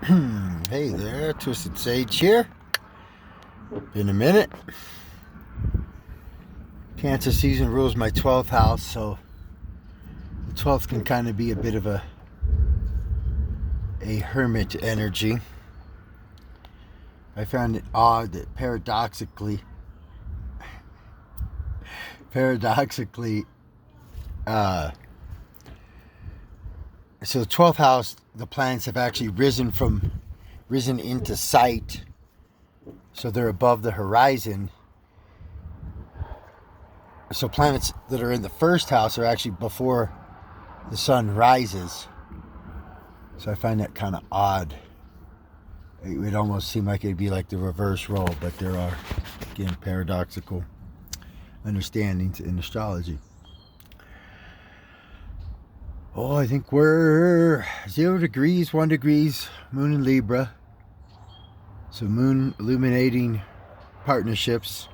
Hey there, Twisted Sage here. Been a minute. Cancer season rules my 12th house, so the 12th can kind of be a bit of a hermit energy. I found it odd that paradoxically, so the 12th house, the planets have actually risen into sight, so they're above the horizon. So planets that are in the first house are actually before the sun rises. So I find that kind of odd. It would almost seem like it'd be like the reverse role, but there are, again, paradoxical understandings in astrology. Oh, I think we're 0 degrees, 1 degrees, moon in Libra. So moon illuminating partnerships.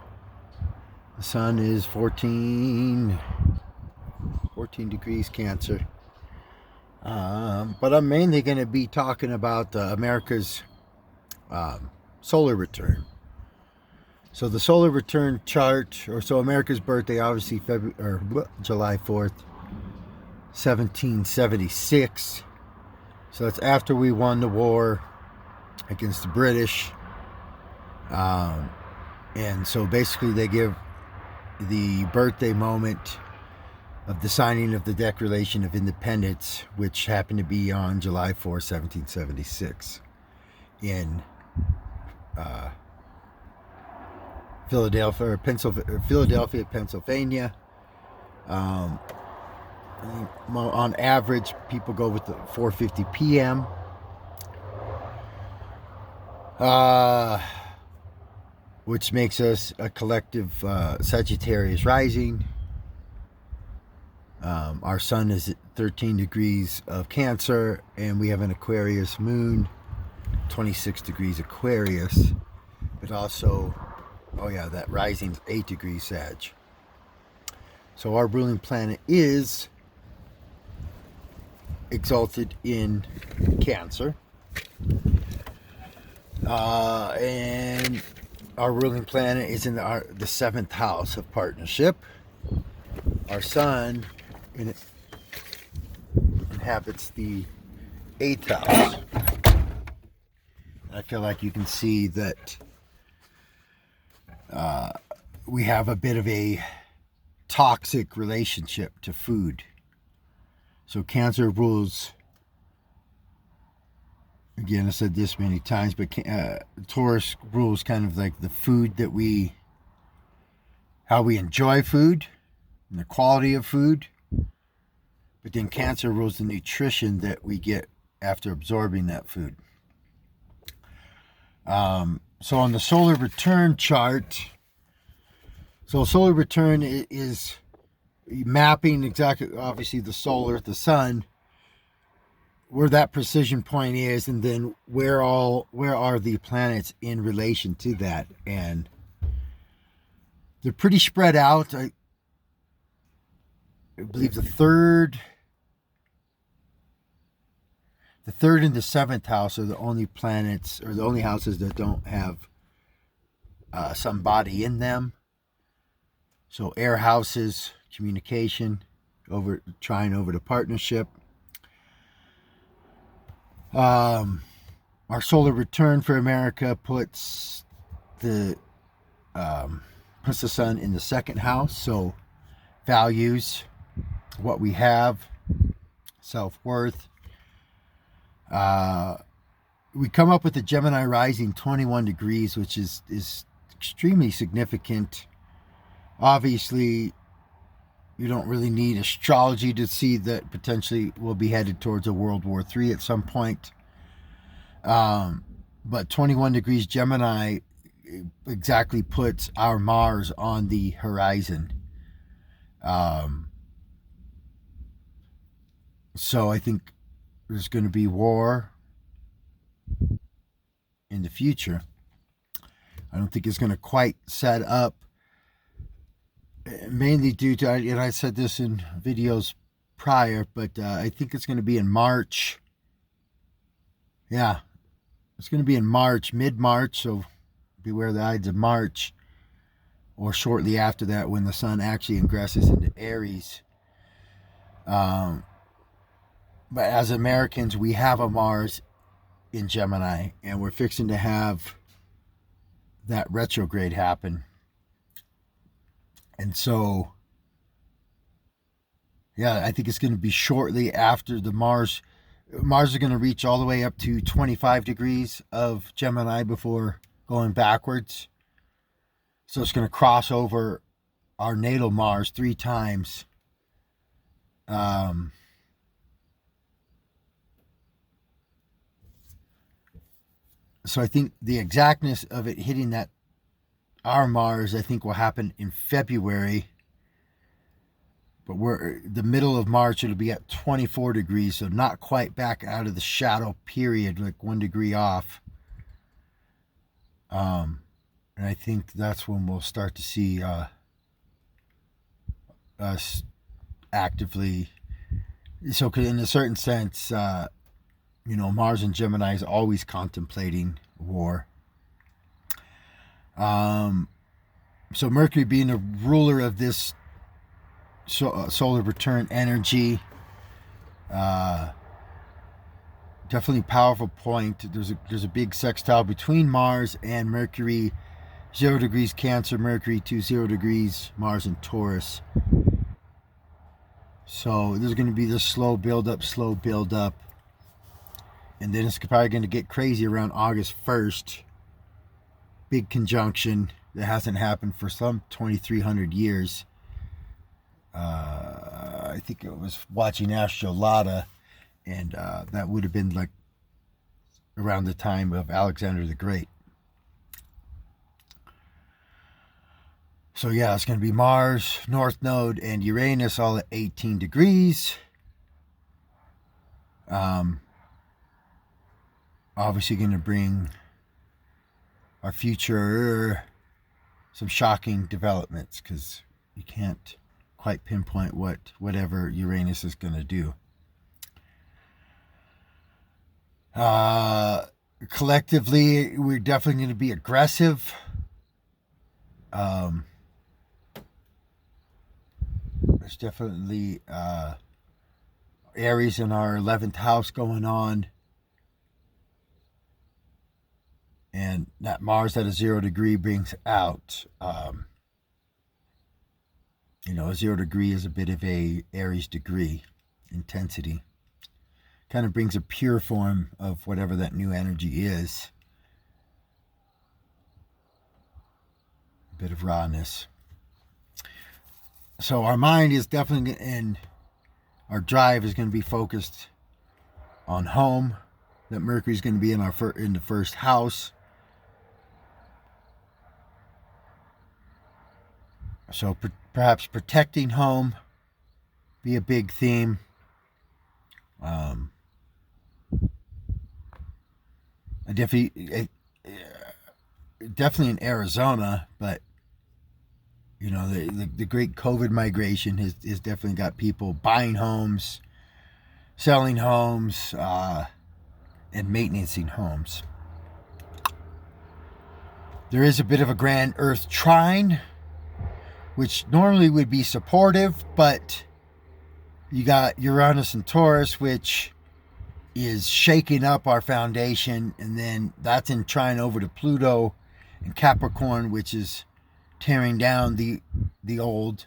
The sun is 14 degrees Cancer. But I'm mainly going to be talking about America's solar return. So the solar return chart, America's birthday, obviously July 4th, 1776. So that's after we won the war against the British. And so basically they give the birthday moment of the signing of the Declaration of Independence, which happened to be on July 4, 1776 in Philadelphia, Pennsylvania. On average, people go with the 4:50 p.m. Which makes us a collective Sagittarius rising. Our sun is at 13 degrees of Cancer, and we have an Aquarius moon, 26 degrees Aquarius. But also, that rising is 8 degrees Sag. So our ruling planet is exalted in Cancer. And our ruling planet is in the 7th house of partnership. Our sun inhabits the 8th house. I feel like you can see that we have a bit of a toxic relationship to food. So Cancer rules, again, I said this many times, but Taurus rules kind of like the food that how we enjoy food and the quality of food. But then Cancer rules the nutrition that we get after absorbing that food. So on the solar return chart, solar return is mapping exactly, obviously, the sun, where that precision point is, and then where are the planets in relation to that. And they're pretty spread out. I believe the third and the 7th house are the only planets, or the only houses that don't have some body in them. So air houses, communication, trying over the partnership. Our solar return for America puts the sun in the 2nd house. So values, what we have, self-worth. We come up with a Gemini rising 21 degrees, which is extremely significant. Obviously, you don't really need astrology to see that potentially we'll be headed towards a World War III at some point. But 21 degrees Gemini exactly puts our Mars on the horizon. So I think there's going to be war in the future. I don't think it's going to quite set up, mainly due to, and I said this in videos prior, but I think it's going to be in March. Yeah, It's going to be in March, mid-March, so beware the Ides of March, or shortly after that when the sun actually ingresses into Aries. But as Americans, we have a Mars in Gemini, and we're fixing to have that retrograde happen. And so, yeah, I think it's going to be shortly after the Mars is going to reach all the way up to 25 degrees of Gemini before going backwards. So it's going to cross over our natal Mars 3 times. So I think the exactness of it hitting that our Mars, I think, will happen in February. But we're the middle of March, it'll be at 24 degrees, so not quite back out of the shadow period, like 1 degree off. And I think that's when we'll start to see us actively. So, in a certain sense, Mars and Gemini is always contemplating war. So Mercury being the ruler of this solar return energy, definitely powerful point. There's a big sextile between Mars and Mercury, 0 degrees Cancer, Mercury to 0 degrees Mars and Taurus. So there's going to be this slow build up, and then it's probably going to get crazy around August 1st. Big conjunction that hasn't happened for some 2,300 years. I think I was watching Astrolata, and that would have been like around the time of Alexander the Great. So yeah, it's going to be Mars, North Node, and Uranus all at 18 degrees. Obviously going to bring our future some shocking developments, because you can't quite pinpoint whatever Uranus is going to do. Collectively, we're definitely going to be aggressive. There's definitely Aries in our 11th house going on. And that Mars at a 0 degree brings out, a 0 degree is a bit of a Aries degree intensity. Kind of brings a pure form of whatever that new energy is. A bit of rawness. So our mind is definitely, and our drive is going to be focused on home. That Mercury is going to be in the first house. So perhaps protecting home be a big theme. Definitely in Arizona, but the great COVID migration has definitely got people buying homes, selling homes, and maintaining homes. There is a bit of a grand Earth trine, which normally would be supportive, but you got Uranus and Taurus, which is shaking up our foundation, and then that's in trine over to Pluto and Capricorn, which is tearing down the old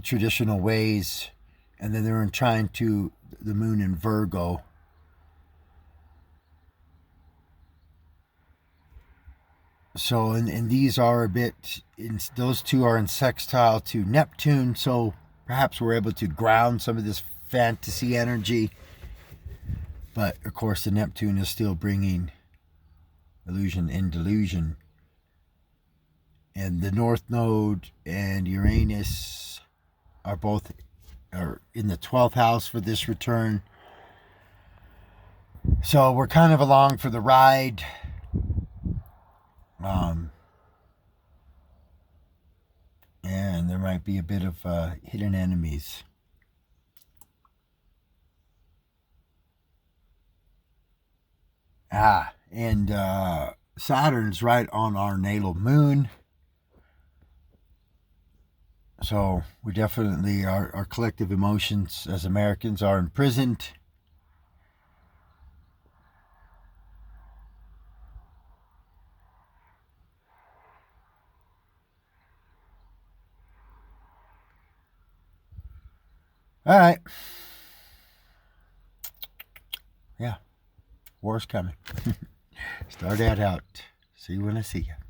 traditional ways, and then they're in trine to the moon in Virgo. So, and these are those two are in sextile to Neptune, so perhaps we're able to ground some of this fantasy energy. But, of course, the Neptune is still bringing illusion and delusion. And the North Node and Uranus are in the 12th house for this return. So we're kind of along for the ride. And there might be a bit of hidden enemies. And Saturn's right on our natal moon. So we definitely, our collective emotions as Americans are imprisoned. All right. Yeah. War's coming. Start that out. See you when I see you.